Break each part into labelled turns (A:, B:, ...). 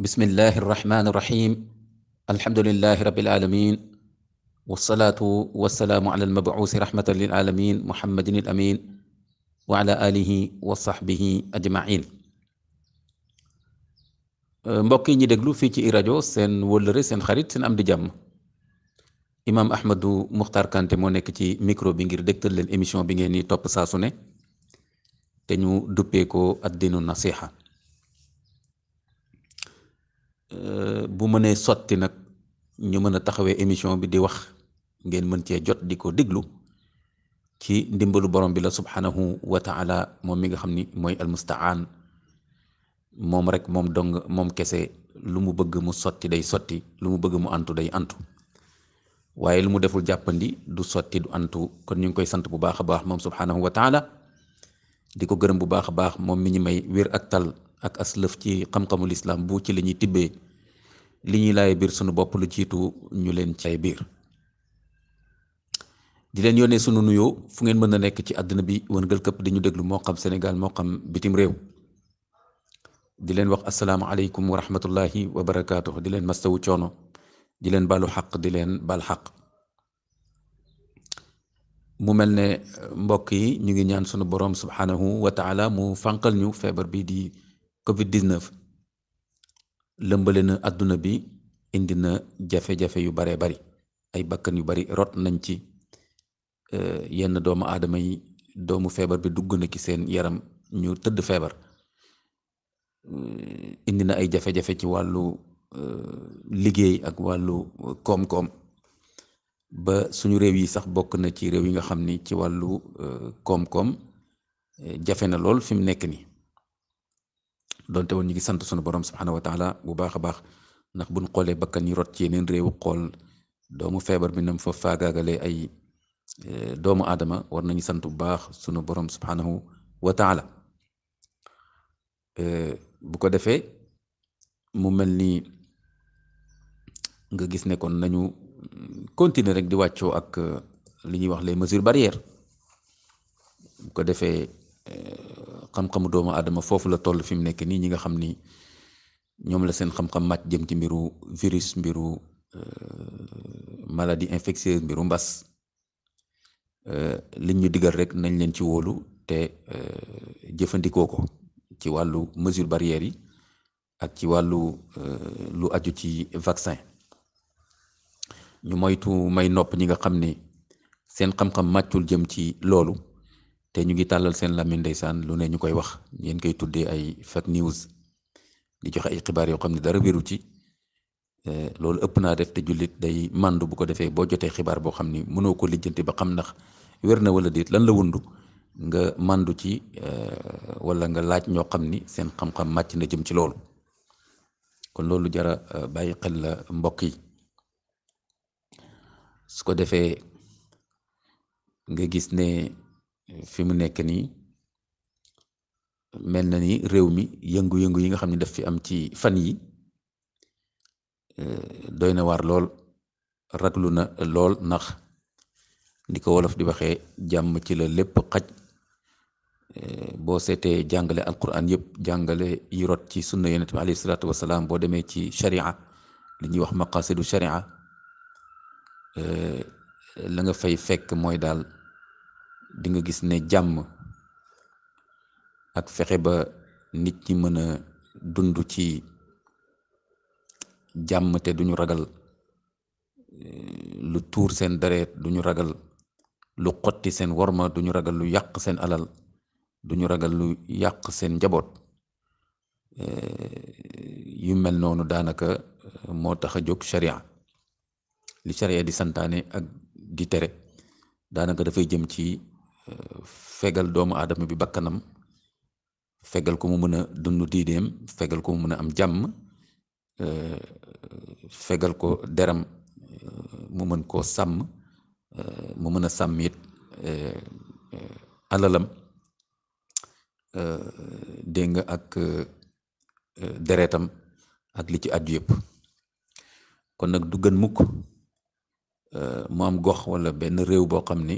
A: bismillahi irrahmani irrahim alhamdulilahi rabil alamin wasalaatu wasalaamu ala almabuusi rahmatan lil alamin muhammadin al amin wa ala alihi wa sahbihi ajmain mbokk yi ñi déglu fii ci iRadio seen wëllëre seen xarit seen am di jàmm imaam Ahmadou Mokhtar Kanté moo nekk ci micro bi ngir dégtal leen émission bi ngeen ni topp saa su ne te ñu duppee ko addinu nasiha bu mënee sotti nag ñu mën a taxawee émission bi di wax ngeen mën cee jot di ko déglu ci ndimbalu borom bi la subhanahu wa taala moom mi nga xam ni mooy almustaan moom rek moom dong moom kese lu mu bëgg mu sotti day sotti lu mu bëgg mu antu day antu waaye lu mu deful jàppandi du sotti du antu kon ñu ngi koy sant bu baax a baax moom subhanahu wa taala di ko gërëm bu baax a baax moom mi ñu may wér ak tal ak aslëf ci xam-xamul islam bu ci la ñuy tibbee li ñuy laay biir sunu bopp lu jiitu ñu leen cay biir di leen yónnee sunu nuyoo fu ngeen mën a nekk ci àddina bi wërngal këpp di ñu déglu moo xam Sénégal moo xam bitim réew di leen wax asalaamaaleykum wa rahmatullahi wa barakaatu di leen mastawu coono di leen balu xaq di leen bal xaq mu mel ne mbokk yi ñu ngi ñaan sunu borom subhanahu wa taala mu fànqal ñu feebar bi di Covid-19 lëmbale na àdduna bi indi na jafe-jafe yu baree bari ay bakkan yu bari rot nañ ci yenn doomu aadama yi doomu feebar bi dugg na ci seen yaram ñu tëdd feebar indi na ay jafe-jafe ci wàllu liggéey ak wàllu koom-koom ba suñu réew yi sax bokk na ci réew yi nga xam ni ci wàllu koom-koom jafe na lool fi mu nekk nii donte woon ñu ngi sant sunu borom subhanahu wa taala bu baax a baax ndax buñ xoolee bakkan yi rot ci yeneen réew xool doomu feebar bi nam fa faagaagalee ay doomu aadama war nañu sant bu baax sunu borom subhanahu wa taala bu ko defee mu mel ni nga gis ne kon nañu continuer rek di wàccoo ak li ñuy wax les mesures barrières bu ko defee xam-xamu doomu aadama foofu la toll fi mu nekk nii ñi nga xam ni ñoom la seen xam-xam màcc jëm ci mbiru virus mbiru maladie infectieuse mbiru mbas liñ ñu digal rek nañ leen ci wóolu te jëfandikoo ko ci wàllu mesure barrières yi ak ci wàllu lu aju ci vaccin ñu moytu may nopp ñi nga xam ne seen xam-xam màccul jëm ci loolu te ñu ngi tàllal seen làmmiñ ndeysaan lu ne ñu koy wax ngeen koy tuddee ay fake news di joxe ay xibaar yoo xam ne dara wéru ci loolu ëpp naa def te jullit day màndu bu ko defee boo jotee xibaar boo xam ni mënoo ko lijjanti ba xam ndax wér na wala déet lan la wundu nga màndu ci wala nga laaj ñoo xam ni seen xam-xam màcc na jëm ci loolu kon loolu jara bàyyi xel la mbokk yi su ko defee nga gis ne fi mu nekk nii mel na ni réew mi yëngu-yëngu yi nga xam ne daf fi am ci fan yi doy na waar lool raglu na lool ndax ni ko wolof di waxee jàmm ci la lépp xaj boo seetee jàngale alquran yëpp jàngale yi rot ci sunna yonent bi alayhi salaatu wasalaam boo demee ci sharia li ñuy wax maqasidu sharia la nga fay fekk mooy daal di nga gis ne jàmm ak fexe ba nit ñi mën a dund ci jàmm te duñu ragal lu tuur seen deret duñu ragal lu xotti seen worma duñu ragal lu yàq seen alal duñu ragal lu yàq seen njaboot yu mel noonu daanaka moo tax a jóg sharia li sharia di santaane ak di tere daanaka dafay jëm ci fegal doomu aadama bi bakkanam fegal ko mu mën a dund diineem fegal ko mu mën a am jàmm fegal ko deram mu mën koo sàmm mu mën a sàmm it alalam dégg nga ak deretam ak li ci aju yëpp kon nag du gën mukk mu am gox wala benn réew boo xam ni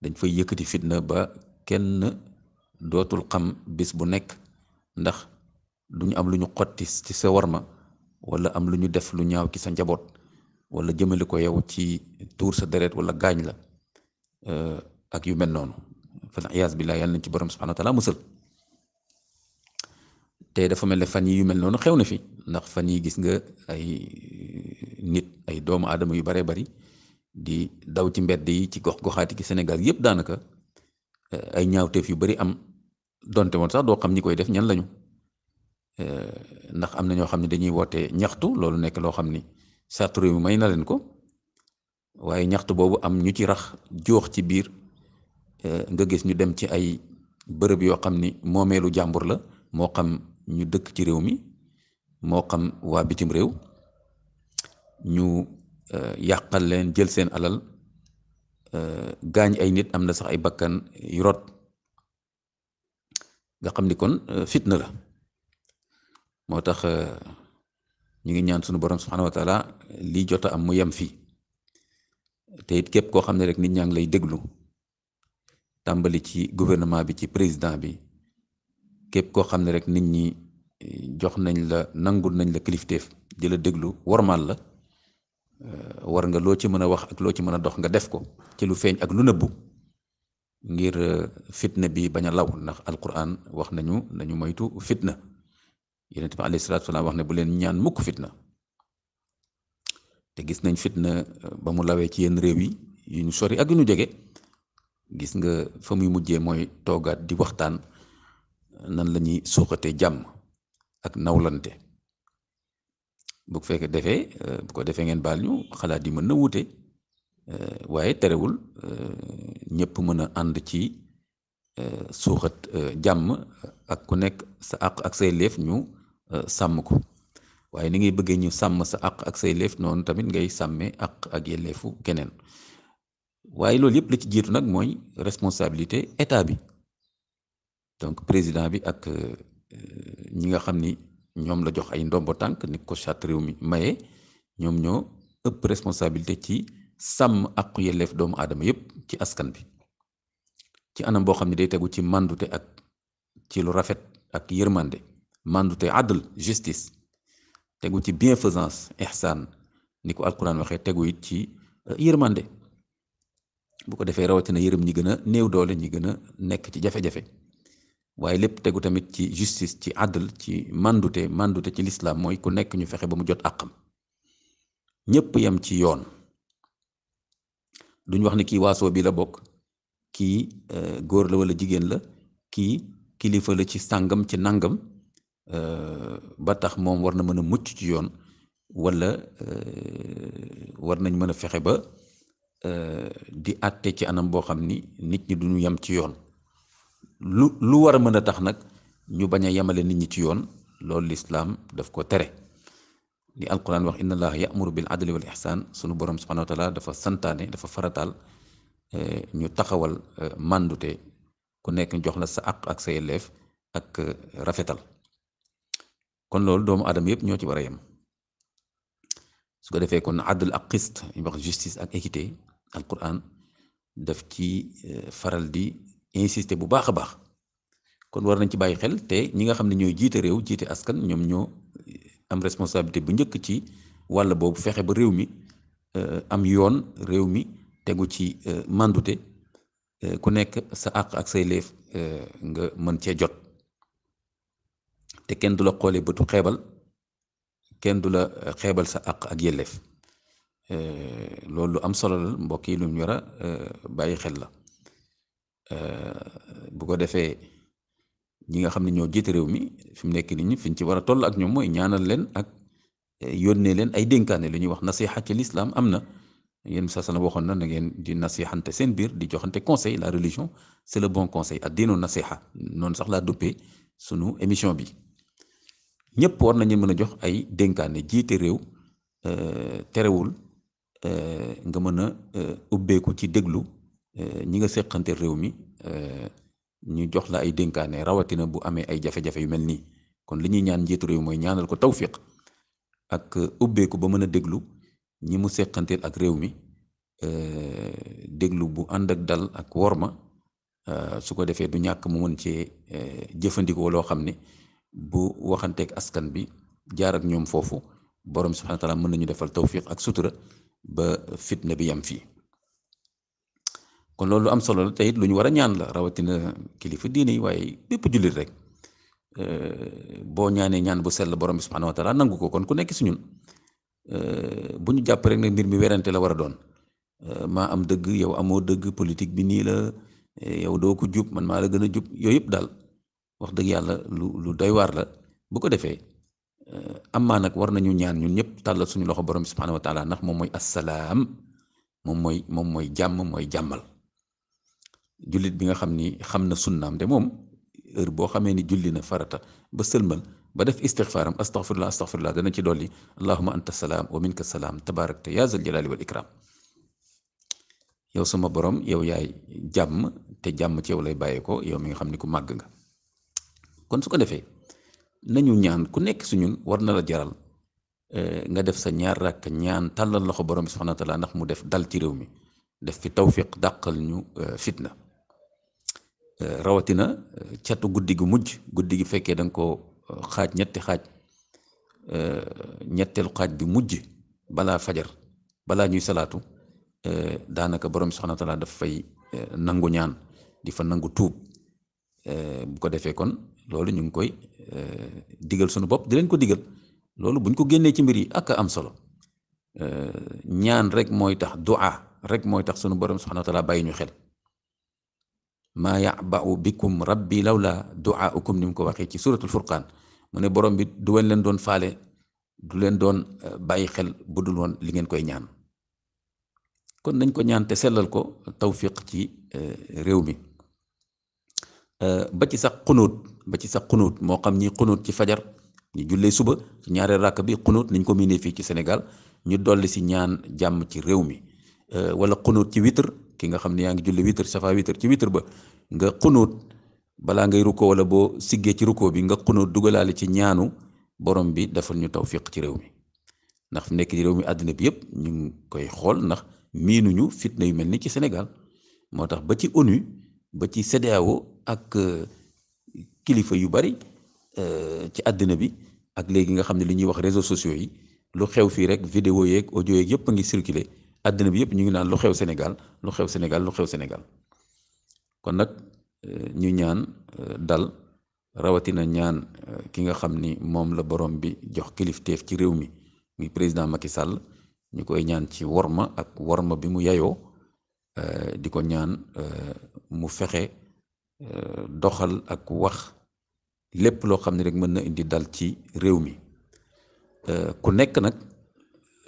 A: dañ fay yëkkati fitna ba kenn dootul xam bis bu nekk ndax duñu am lu ñu xotti ci sa warma wala am lu ñu def lu ñaaw ci sa njaboot wala jëmale ko yow ci tuur sa deret wala gaañ la ak yu mel noonu fal iyaas billaah yàlla nañ ci borom subhaanahu wa taala musal. te dafa mel ne fan yi yu mel noonu xew na fi ndax fan yi gis nga ay nit ay doomu aadama yu baree bari di daw ci mbedd yi ci gox goxaati ki Sénégal yépp daanaka ay ñaawteef yu bari am donte woon sax doo xam ñi koy def ñan lañu ndax am na ñoo xam ne dañuy woote ñaxtu loolu nekk loo xam ni charte réew mi may na leen ko waaye ñaxtu boobu am ñu ci rax joox ci biir nga gis ñu dem ci ay bërëb yoo xam ni moomeelu jàmbur la moo xam ñu dëkk ci réew mi moo xam waa bitim réew ñu yàqal leen jël seen alal gaañ ay nit am na sax ay bakkan yu rot nga xam ni kon fitna la moo tax ñu ngi ñaan sunu borom subhanahu wa taala lii jot a am mu yem fii te it képp koo xam ne rek nit ñaa ngi lay déglu tàmbali ci gouvernement bi ci président bi képp koo xam ne rek nit ñi jox nañ la nangul nañ la kilifteef di la déglu wormaal la war nga loo ci mën a wax ak loo ci mën a dox nga def ko ci lu feeñ ak lu nëbbu ngir fitna bi bañ a law ndax alquran wax nañu moytu fitna yonent bi alayhi salaatu salaam wax ne bu leen ñaan mukk fitna te gis nañ fitna ba mu lawee ci yenn réew yi yu ñu sori ak yu ñu jege gis nga fa muy mujjee mooy toogaat di waxtaan nan la ñuy suuxatee jàmm ak nawlante bu ko fekkee defee bu ko defee ngeen baal ñu xalaat yi mën na wuute waaye terewul ñëpp mën a ànd ci suuxat jàmm ak ku nekk sa àq ak say leef ñu sàmm ko waaye ni ngay bëggee ñu sàmm sa àq ak say leef noonu tamit ngay sàmmee àq ak yelleefu keneen waaye loolu yëpp la ci jiitu nag mooy responsabilité état bi donc président bi ak ñi nga xam ni ñoom la jox ay ndombo tànk ni ko charte réew mi maye ñoom ñoo ëpp responsabilité ci sàmm àqu yelleef doomu aadama yëpp ci askan bi ci anam boo xam ne day tegu ci màndute ak ci lu rafet ak yërmande màndute adl justice tegu ci bienfaisance ihsaan ni ko alquran waxee tegu it ci yërmande bu ko defee rawatina yërëm ñi gën a néew doole ñi gën a nekk ci jafe-jafe waaye lépp tegu tamit ci justice ci adl ci màndute ci lislaam mooy ku nekk ñu fexe ba mu jot àqam ñépp yem ci yoon duñ wax ni kii waasoo bi la bokk kii góor la walla jigéen la kii kilifa la ci sàngam ci nàngam ba tax moom war na mën a mucc ci yoon walla war nañ mën a fexe ba di àtte ci anam boo xam ni nit ñi duñu yem ci yoon lu war a mën a tax nag ñu bañ a yemale nit ñi ci yoon loolu lislaam daf ko tere li alquran wax inna allaha ya'muru bil adli wal ihsan sunu borom subhanahu wa taala dafa santaane dafa farataal ñu taxawal màndute ku nekk jox la sa àq ak sa yelleef ak rafetal kon loolu doomu aadama yëpp ñoo ci war a yem su ko defee kon adl ak qist ñu wax justice ak équité alquran daf ci faral di insister bu baax a baax kon war nañ ci bàyyi xel te ñi nga xam ne ñooy jiite réew jiite askan ñoom ñoo am responsabilité bu njëkk ci wàll boobu fexe ba réew mi am yoon réew mi tegu ci mandute ku nekk sa àq ak say leef nga mën cee jot te kenn du la xoolee bëtu xeebal kenn du la xeebal sa àq ak yelleef loolu lu am solo la mbokk yi lu ñu war a bàyyi xel la bu ko defee ñi nga xam ne ñoo jiite réew mi fi mu nekk nit ñi fi ñu ci war a toll ak ñoom mooy ñaanal leen ak yónnee leen ay dénkaane lu ñuy wax nasiha ci l'islam am na yéen sa sana waxoon na ngeen di nasihante seen biir di joxante conseil la religion c'est le bon conseil ad diinu nasiha noonu sax laa duppee sunu émission bi ñëpp war nañu mën a jox ay dénkaane jiite réew terewul nga mën a ubbeeku ci déglu ñi nga seqante réew mi ñu jox la ay dénkaane rawatina bu amee ay jafe-jafe yu mel nii kon li ñuy ñaan njiitu réew mooy ñaanal ko tawfiq ak ubbeeku ba mën a déglu ñi mu seqanteel ak réew mi déglu bu ànd ak dal ak worma su ko defee du ñàkk mu mën cee jëfandikoo loo xam ne bu waxanteeg askan bi jaar ak ñoom foofu borom subhanahu wa taala mën nañu defal tawfiq ak sutura ba fitna bi yam fii. kon loolu am solo la te it lu ñu war a ñaan la, rawatina kilifa diine yi waaye bépp jullit rek boo ñaanee ñaan bu sell borom bi subhanahu wa taala nangu ko. kon ku nekk si ñun bu ñu jàpp rek ne mbir mi werante la war a doon, maa am dëgg yow amoo dëgg, politique bi nii la, yow doo ko jub man maa la gën a jub, yooyu yëpp daal wax dëgg yàlla lu doy waar la. bu ko defee amaa nag war nañu ñaan ñun ñëpp tàllal suñu loxo borom bi subhanahu wa taala, ndax moom mooy assalaam, moom mooy jàmm, mooy jàmmal. jullit bi nga xam ni xam na sunnaam de moom heure boo xamee ni julli na farata ba sëlmal ba def istixfaaram astaghfirullah astaghfirullah dana ci dolli allahumma anta salaam wa minka salaam tabaarakta yaa zal jalaali wal ikram. yow sama borom yow yaay jàmm te jàmm ci yow lay bàyyeekoo, yow mi nga xam ni ku màgg nga. kon su ko defee nañu ñaan, ku nekk su ñun war na la jaral nga def sa ñaar rakk ñaan tàllal loxo borom bi subhanahu wa taala ndax mu def dal ci réew mi, def fi tawfiq, dàqal ñu fitna. rawatina catu guddi gu mujj, guddi gi fekkee da nga ko xaaj ñetti xaaj, ñetteelu xaaj bi mujj balaa fajar, balaa ñuy salaatu, daanaka borom subhanahu wa taala daf fay nangu ñaan, di fa nangu tuub. bu ko defee kon loolu ñu ngi koy digal sunu bopp, di leen ko digal. loolu buñ ko génnee ci mbir yi ak am solo. ñaan rek mooy tax, du'a rek mooy tax sunu borom subhanahu wa taala bàyyi ñu xel. maa ya'ba'u bikum rabbi lawla du'aukum, ni mu ko waxee ci suratul furqaan. mu ne borom bi du leen doon faale, du leen doon bàyyi xel bu dul woon li ngeen koy ñaan. kon nañ ko ñaan te sellal ko, tawfiq ci réew mi. ba ci sax xunuut moo xam ñi xunuut ci fajar, ñu jullee suba ci ñaareel ràkk bi xunuut niñ ko miinee fii ci Sénégal, ñu dolli si ñaan jàmm ci réew mi. wala xunuut ci witr, ki nga xam ne yaa ngi julli witr, safa witr, ci witr ba nga xunuut balaa ngay rukkoo, wala boo siggee ci rukkoo bi nga xunuut dugalaale ci ñaanu borom bi defal ñu tawfiq ci réew mi. ndax fi nekk ci réew mi àddina bi yëpp ñu ngi koy xool, ndax miinuñu fitna yu mel ni ci Sénégal. moo tax ba ci ONU, ba ci CEDEAO ak kilifa yu bari ci àddina bi, ak léegi nga xam ne li ñuy wax réseaux sociaux yi, lu xew fii rek vidéo yeeg audio yeeg yëpp a ngi circulé. àddina bi yëpp ñu ngi naan lu xew Sénégal, lu xew Sénégal, lu xew Sénégal. kon nag ñu ñaan dal, rawatina ñaan ki nga xam ni moom la borom bi jox kilifteef ci réew mi, muy président Macky Sall. ñu koy ñaan ci worma ak worma bi mu yayoo, di ko ñaan mu fexe doxal ak wax lépp loo xam ne rek mën na indi dal ci réew mi. ku nekk nag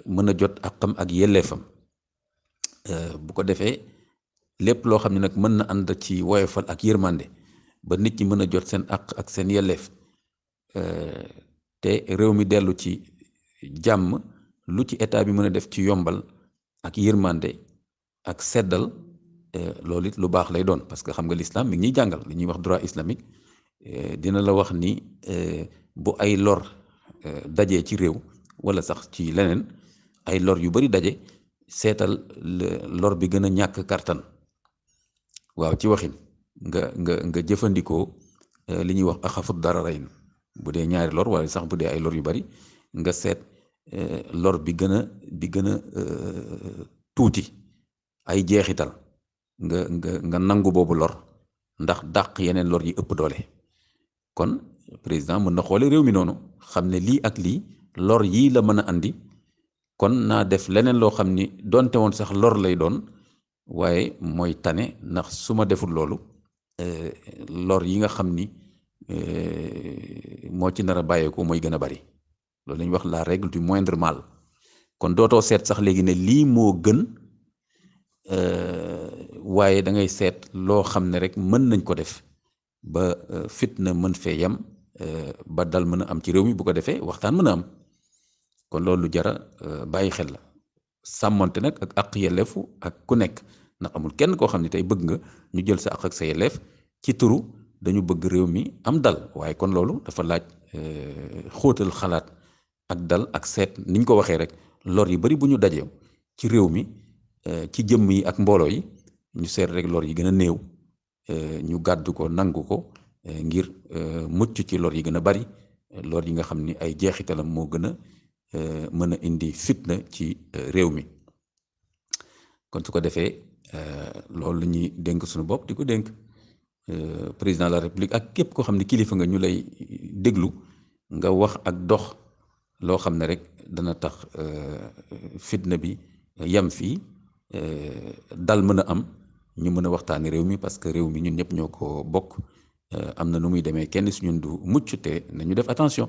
A: mën a jot àqam ak yelleefam. bu ko defee lépp loo xam ne nag mën na ànd ci woyofal ak yërmande ba nit ñi mën a jot seen àq ak seen yelleef, te réew mi dellu ci jàmm, lu ci état bi mën a def ci yombal ak yërmande ak seddal, loolu it lu baax lay doon. parce que xam nga l'islam mi ngi ñuy jàngal li ñuy wax droit islamique. dina la wax ni bu ay lor dajee ci réew, wala sax ci leneen, ay lor yu bari daje, seetal lor bi gën a ñàkk kartan. waaw ci waxin nga jëfandikoo li ñuy wax axafut dararayn, bu dee ñaari lor, wala sax bu dee ay lor yu bari, nga seet lor bi gën a tuuti ay jeexital, nga nangu boobu lor, ndax dàq yeneen lor yi ëpp doole. kon président mën na xoole réew mi noonu, xam ne lii ak lii lor yii la mën a andi, kon naa def leneen loo xam ni donte woon sax lor lay doon, waaye mooy tane, ndax su ma deful loolu lor yi nga xam ni moo ci nar a bàyyeeku mooy gën a bari. loolu la ñuy wax la règle du moindre mal. kon dootoo seet sax léegi ne lii moo gën, waaye da ngay seet loo xam ne rek mën nañ ko def ba fitna mën fee yem, ba dal mën a am ci réew mi. bu ko defee waxtaan mën a am. kon loolu lu jara bàyyi xel la, sàmmante nag ak àq yelleefu ak ku nekk, ndax amul kenn koo xam ne tey bëgg nga ñu jël sa àq ak sa yelleef ci turu dañu bëgg réew mi am dal. waaye kon loolu dafa laaj xóotal xalaat ak dal, ak seet niñ ko waxee rek, lor yi bari bu ñu dajee ci réew mi, ci jëmm yi ak mbooloo yi, ñu seet rek lor yi gën a néew, ñu gàddu ko, nangu ko, ngir mucc ci lor yi gën a bari, lor yi nga xam ni ay jeexitalam moo gën a mën a indi fitna ci réew mi. kon su ko defee loolu la ñuy dénk suñu bopp di ko dénk président de la république ak képp koo xam ne kilifa nga ñu lay déglu nga wax ak dox loo xam ne rek dana tax fitna bi yam fii dal mën a am ñu mën a waxtaani réew mi parce que réew mi ñun ñëpp ñoo ko bokk. am na nu muy demee kenn su ñun du mucc te nañu def attention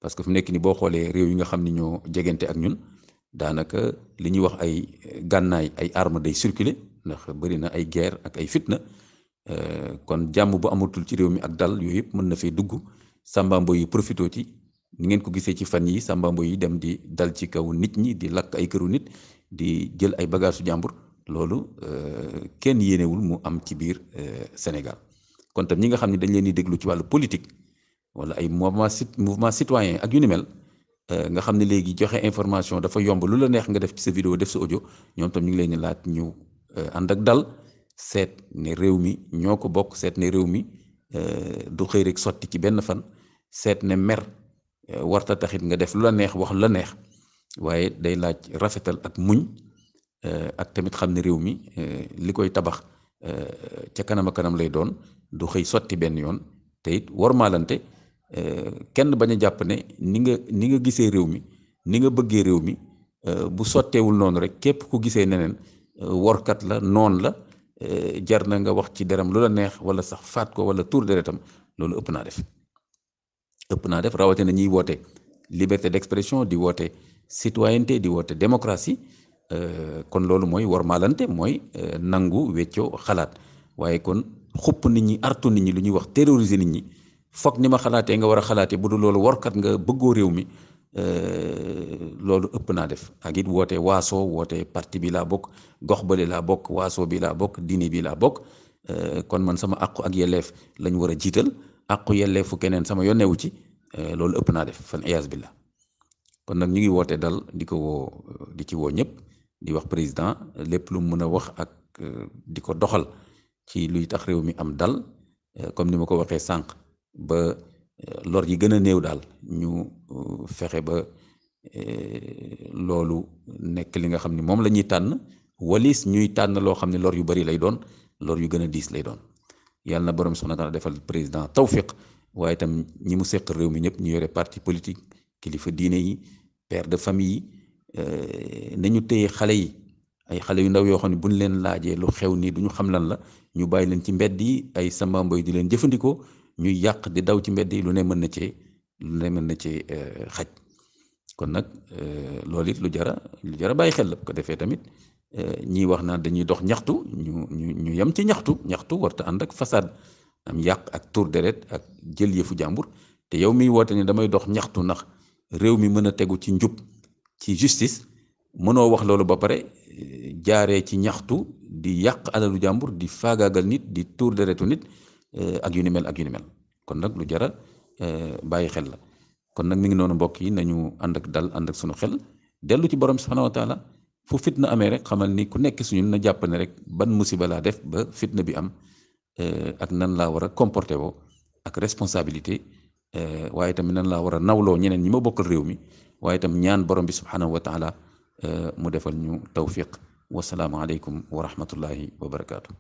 A: parce que fu nekk ni boo xoolee réew yi nga xam ni ñoo jegante ak ñun daanaka li ñuy wax ay gànnaay ay armes day circuler ndax bëri na ay guerre ak ay fitna kon jàmm bu amatul ci réew mi ak dal yooyu yëpp mën na fee dugg sambambo yi profité ci ni ngeen ko gisee ci fan yi sambambo yi dem di dal ci kaw nit ñi di lakk ay këru nit di jël ay bagaasu jàmbur loolu kenn yéenewul mu am ci biir Sénégal. kon tam ñi nga xam ne dañ leen di déglu ci wàllu politique wala ay mouvement citoyen ak yu ni mel nga xam ne léegi joxe information dafa yomb lu la neex nga def ci sa vidéo def sa audio ñoom tam ñu ngi leen di laaj ñu ànd ak dal seet ne réew mi ñoo ko bokk seet ne réew mi du xëy rek sotti ci benn fan seet ne mer warta taxit nga def lu la neex wax lu la neex waaye day laaj rafetal ak muñ ak tamit xam ne réew mi li koy tabax ca kanam a kanam lay doon du xëy sotti benn yoon te it wormaalante kenn bañ a jàpp ne ni nga gisee réew mi ni nga bëggee réew mi bu sotteewul noonu rek képp ku gisee neneen workat la noon la jar na nga wax ci deram lu la neex wala sax faat ko wala tuur deretam loolu ëpp naa def rawatina ñuy woote liberté d'expression di woote citoyenneté di woote démocratie kon loolu mooy wormaalante mooy nangu weccoo xalaat waaye kon xupp nit ñi artu nit ñi lu ñuy wax terroriser nit ñi foog ni ma xalaatee nga war a xalaatee bu dul loolu warkat nga bëggoo réew mi loolu ëpp naa def ak it woote waaso woote parti bi laa bokk gox bale laa bokk waaso bi laa bokk diine bi laa bokk kon man sama àqu ak yelleef lañ war a jiital àqu yelleefu keneen sama yonnewu ci loolu ëpp naa def fan iyaas billah kon nag ñu ngi woote dal di ci woo ñëpp di wax président lépp lu mën a wax ak di ko doxal ci luy tax réew mi am dal comme ni ma ko waxee sànq ba lor yi gën a néew daal ñu fexe ba loolu nekk li nga xam ni moom la ñuy tànn walis ñuy tànn loo xam ne lor yu bari lay doon lor yu gën a diis lay doon yàlla na borom subhanahu wa ta'ala defal président tawfiq waaye itam ñi mu seq réew mi ñëpp ñu yore parti politique kilifa diine yi père de famille yi nañu téye xale yi ay xale yu ndaw yoo xam ne buñ leen laajee lu xew nii duñu xam lan la ñu bàyyi leen ci mbedd yi ay sambamboy di leen jëfandikoo ñuy yàq di daw ci mbedd yi lu ne mën na cee xaj kon nag loolu it lu jara bàyyi xel la bu ko defee tamit ñiy wax naan dañuy dox ñaxtu ñu yem ci ñaxtu warta ànd ak façade am yàq ak tour deret ak jël yëfu jàmbur te yow miy woote ni damay dox ñaxtu ndax réew mi mën a tegu ci njub ci justice mënoo wax loolu ba pare jaaree ci ñaxtu di yàq alalu jàmbur di faagaagal nit di tour deretu nit ak yu ni mel kon nag lu jara bàyyi xel la kon nag mi ngi noonu mbokk yi nañu ànd ak dal ànd ak sunu xel dellu ci borom subhanahu wa taala fu fitna amee rek xamal ni ku nekk suñu na jàpp ne rek ban musiba laa def ba fitna bi am ak nan laa war a comporté woo ak responsabilité waaye tamit nan laa war a nawloo ñeneen ñi ma bokkal réew mi waaye tam ñaan borom bi subhanahu wa taala mu defal ñu tawfiq wasalaamu aleykum wa rahmatullahi wa barakaatu.